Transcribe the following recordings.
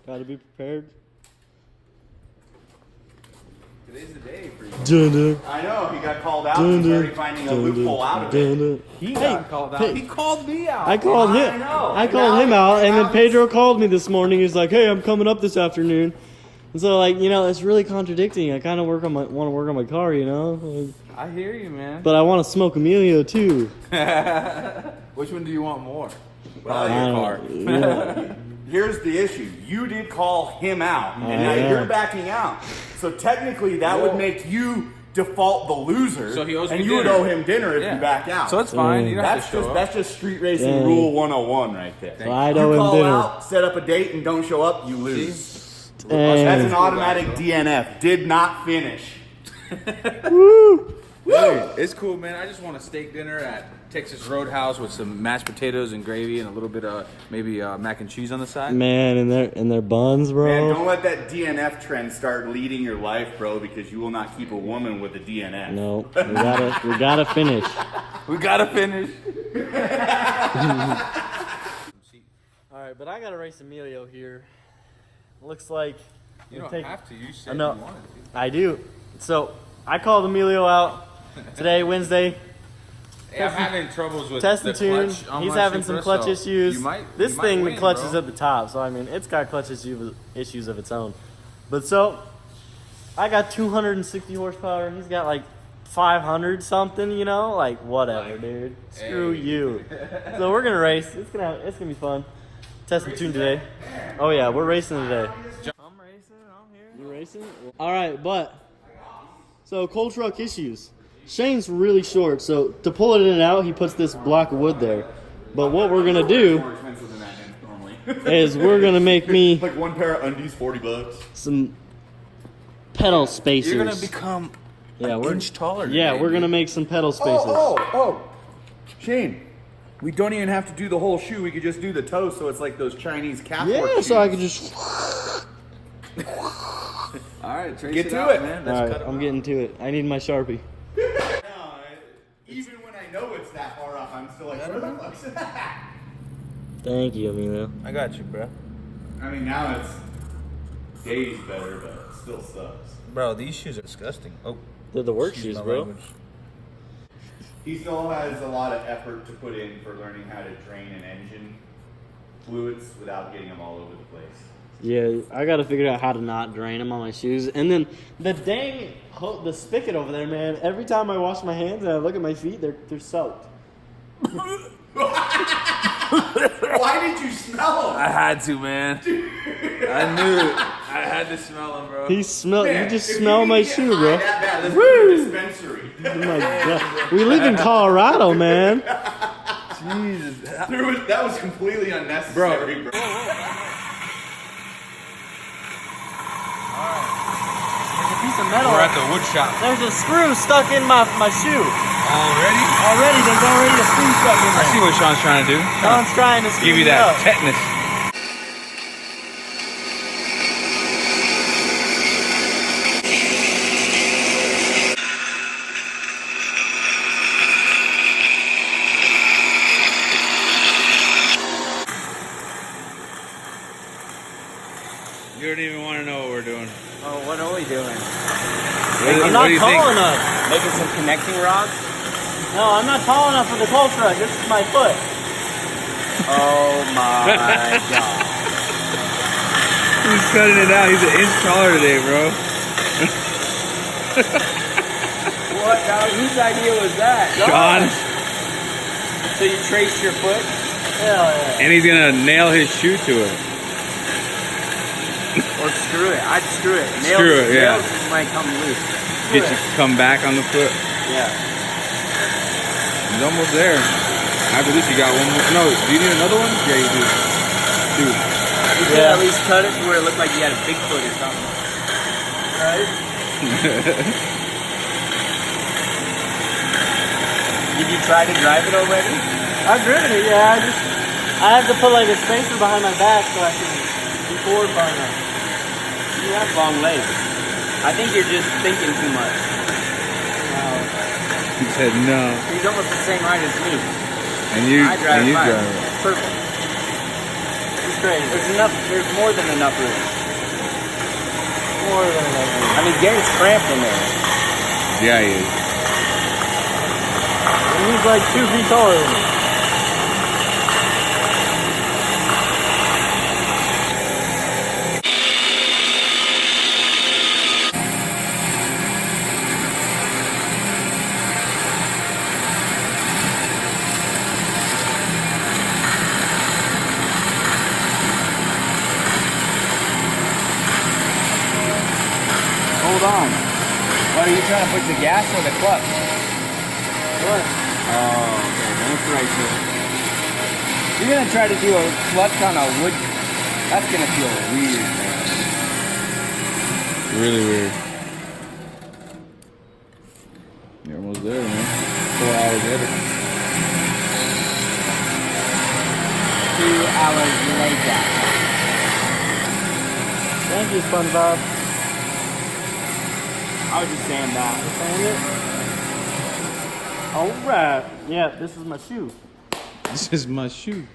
Gotta be prepared. Today's the day for you. Dun-dun. I know, he got called out. He's already finding a loophole out of it. He got called out. He called me out. I called him. I called him out, and then Pedro called me this morning. He's like, "Hey, I'm coming up this afternoon." And so, like, you know, it's really contradicting. I kind of want to work on my car, you know. Like, I hear you, man. but I want to smoke Emilio too. Which one do you want more? Well, I your car. don't know, yeah. Here's the issue. You did call him out, and now yeah. you're backing out. So technically, that would make you default the loser, So he owes and me you would dinner. owe him dinner if you back out. So it's fine. You don't have to show up. That's just street racing rule 101 right there. So I You owe him call dinner. out, set up a date, and don't show up, you lose. Dang. That's an automatic DNF. Did not finish. Woo! Hey, it's cool, man. I just want a steak dinner at Texas Roadhouse with some mashed potatoes and gravy and a little bit of maybe mac and cheese on the side. Man, and their buns, bro. Man, don't let that DNF trend start leading your life, bro, because you will not keep a woman with a DNF. No, we gotta finish. We gotta finish. All right, but I gotta race Emilio here. Looks like You don't have to. You said No, you wanted to. I do. So I called Emilio out today, Wednesday. Hey, I'm having troubles with Test the and tune. clutch on He's my having some Supra, clutch so issues. you might The win, clutch bro. is at the top, so I mean, it's got clutch issues of its own. But so I got 260 horsepower. He's got like 500 something. You know, like whatever, dude. Screw you. So we're gonna race. It's gonna be fun. Test and tune today. Oh yeah, we're racing today. I'm racing. I'm here. You racing? All right, but so cold truck issues. Shane's really short, so to pull it in and out, he puts this block of wood there. But what we're gonna do More expensive than that normally. is we're gonna make me Like one pair of undies, $40. some pedal spacers. You're gonna become an inch taller. Yeah, today, we're gonna dude. make some pedal spacers. Shane, we don't even have to do the whole shoe. We could just do the toe, so it's like those Chinese calf work Yeah, shoes. so I could just. All right, trace Get it to out, it. man. All Let's right, cut 'em I'm out. getting to it. I need my Sharpie. Even when I know it's that far off, I'm still like, where the fuck's that? Thank you, Emilio. I got you, bro. I mean, now it's days better, but it still sucks. Bro, these shoes are disgusting. Oh, They're the work excuse shoes, my bro. language. He still has a lot of effort to put in for learning how to drain an engine fluids without getting them all over the place. Yeah, I gotta figure out how to not drain them on my shoes. And then the dang the spigot over there, man. Every time I wash my hands and I look at my feet, they're soaked. Why did you smell them? I had to, man. I knew it. I had to smell them, bro. You Man, just if smell you my need to get shoe, high bro. that bad, let's go to a dispensary. Oh my God. We live in Colorado, man. Jesus. That was completely unnecessary, bro. There's a piece of metal. We're at the wood shop. There's a screw stuck in my shoe. Already? Already, there's already a screw stuck in I see there. what Sean's trying to do. Sean's trying to screw Give you me that up. tetanus. You don't even want to know what we're doing. Oh, what are we doing? I'm not tall enough. Making some connecting rods? No, I'm not tall enough for the cold truck. This is my foot. Oh my god. He's cutting it out. He's an inch taller today, bro. What? Whose idea was that? Sean. So you traced your foot? Hell yeah. And he's going to nail his shoe to it. Or screw it. I'd screw it. Screw it, yeah. Nails just might come loose. Get you come back on the foot. Yeah. He's almost there. After this, you got one more. No, do you need another one? Yeah, you do. Dude. You could at least cut it to where it looked like you had a big foot or something. Right? Did you try to drive it already? I've driven it, yeah. I have to put like a spacer behind my back so I can be forward far enough. You have long legs. I think you're just thinking too much. He said no. He's almost the same height as me. And you I drive and you fine. drive it. Perfect. You crazy. There's enough. There's more than enough room. More than enough room. I mean, Garrett's cramped in there. Yeah, he is. And he's like 2 feet taller than me. Hold on. What are you trying to push the gas or the clutch? What? Oh, okay. That's right there. You're gonna try to do a clutch on a wood. That's gonna feel weird, man. Really weird. You're almost there, man. 4 hours later. 2 hours later. Thank you, SpongeBob. I was just saying that. Sand it. All right. Yeah, this is my shoe. This is my shoe.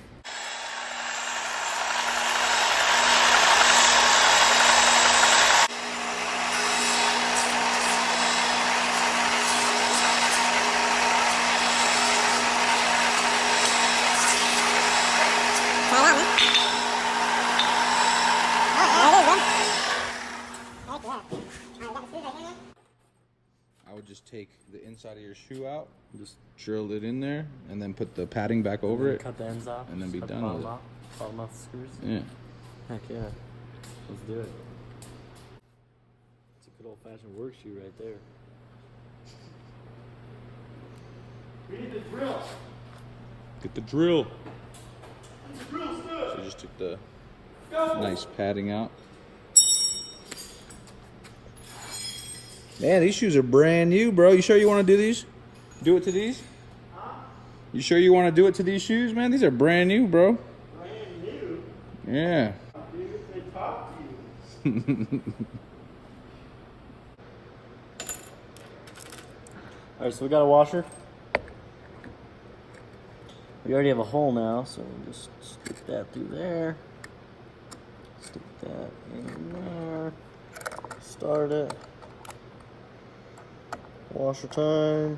I would just take the inside of your shoe out, just drill it in there, and then put the padding back over it. Cut the ends off. And then be cut done the with bottom off, bottom off the screws. Yeah. Heck yeah. Let's do it. It's a good old fashioned work shoe right there. We need the drill. Get the drill. So you just took the nice padding out. Man, these shoes are brand new, bro. You sure you want to do these? Do it to these? Huh? You sure you want to do it to these shoes, man? These are brand new, bro. Brand new? Yeah. Dude, they talk to you. Alright, so we got a washer. We already have a hole now, so we'll just stick that through there. Stick that in there. Start it. Washer time.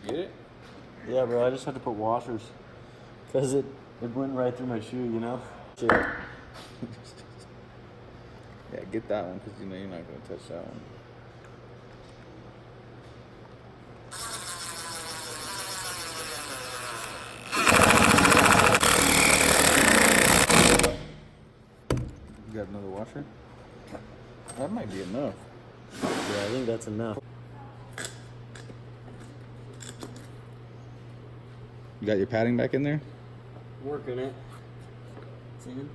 Get it? Yeah, bro, I just had to put washers. Because it went right through my shoe, you know? Shit. Yeah, get that one, because you know you're not going to touch that one. You got another washer? That might be enough. Yeah, I think that's enough. You got your padding back in there? Working it. It's in.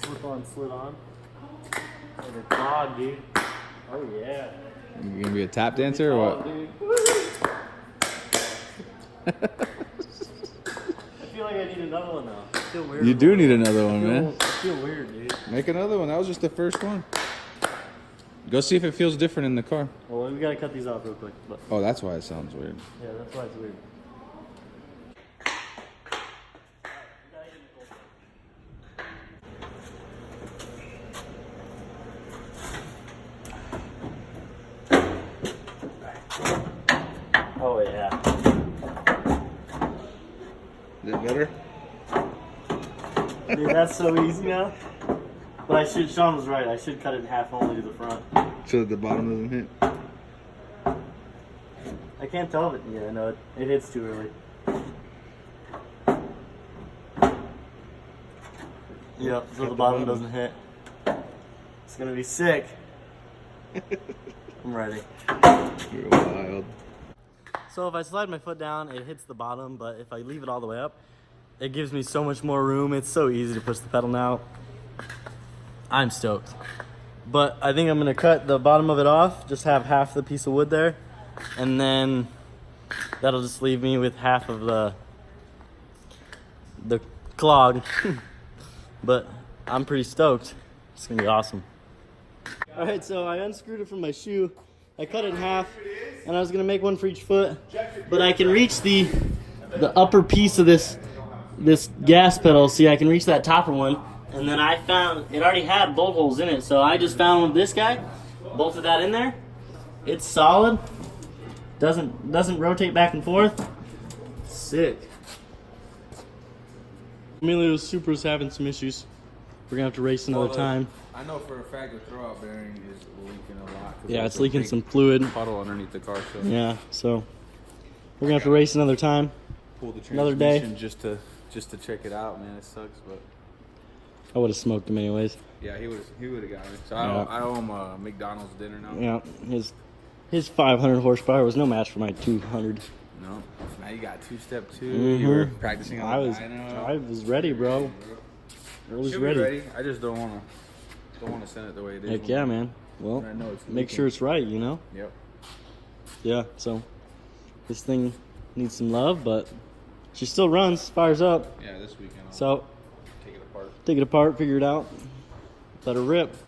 Slip on, slid on. Like a dog, dude. Oh, yeah. You going to be a tap dancer or what? Dude. I feel like I need another one, though. I feel weird. You do need another one, man. I feel weird, dude. Make another one. That was just the first one. Go see if it feels different in the car. Well, we gotta cut these off real quick. But Oh, that's why it sounds weird. yeah, that's why it's weird. Oh yeah. Is it better? Dude, that's so easy now. But I should. Sean was right. I should cut it in half only to the front. So that the bottom doesn't hit. I can't tell if it. Yeah, no, it hits too early. Yep. So the bottom doesn't hit. It's gonna be sick. I'm ready. You're wild. So if I slide my foot down, it hits the bottom, but if I leave it all the way up, it gives me so much more room. It's so easy to push the pedal now. I'm stoked. But I think I'm gonna cut the bottom of it off, just have half the piece of wood there, and then that'll just leave me with half of the clog. But I'm pretty stoked. It's gonna be awesome. All right, so I unscrewed it from my shoe. I cut it in half, and I was gonna make one for each foot, but I can reach the upper piece of this gas pedal. See, I can reach that topper one, and then I found it already had bolt holes in it, so I just found with this guy, bolted that in there. It's solid. Doesn't rotate back and forth. Sick. Emilio's Supra's having some issues. We're gonna have to race another time. I know for a fact the throwout bearing is leaking a lot. Yeah, it's leaking some fluid. Puddle underneath the car. So Yeah, so we're gonna have to race another time. pull the Another day. transmission just to check it out, man. It sucks, but I would have smoked him anyways. yeah, he would have got me. So Yeah. I owe him a McDonald's dinner now. Yeah, his 500 horsepower was no match for my 200. No, now you got two-step 2. Mhm. You were practicing on I the was dyno. ready, bro. I was Should ready. be ready. I just don't want to send it the way it is. Heck yeah, man. Well, I know it's make leaking. sure it's right, you know. Yep. Yeah. So this thing needs some love, but she still runs, fires up. Yeah, this weekend I'll So take it apart. take it apart, figure it out, let her rip.